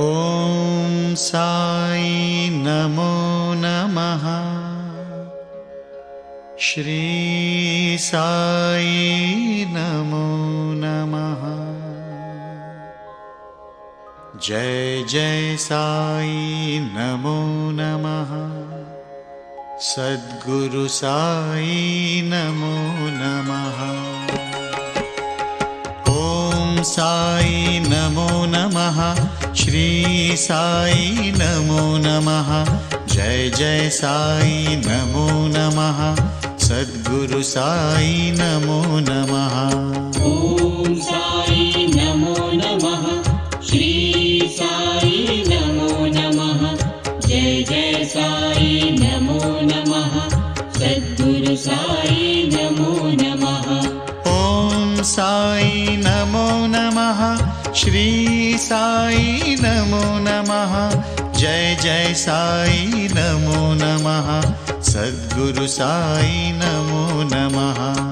ॐ साई नमो नमः। श्री साई नमो नमः। जय जय साई नमो नमः। सद्गुरु साई नमो नमः। ॐ साई नमो नमः। श्री साई नमो नमः। जय जय साई नमो नमः। सद्गुरु साई नमो नमः। ॐ साई नमो नमः। श्री साई नमो नमः। जय जय साई नमो नमः। सद्गुरु साई नमो नमः। ॐ साई नमो नमः। श्री साई नमो नमः। जय जय साई नमो नमः। सद्गुरु साई नमो नमः।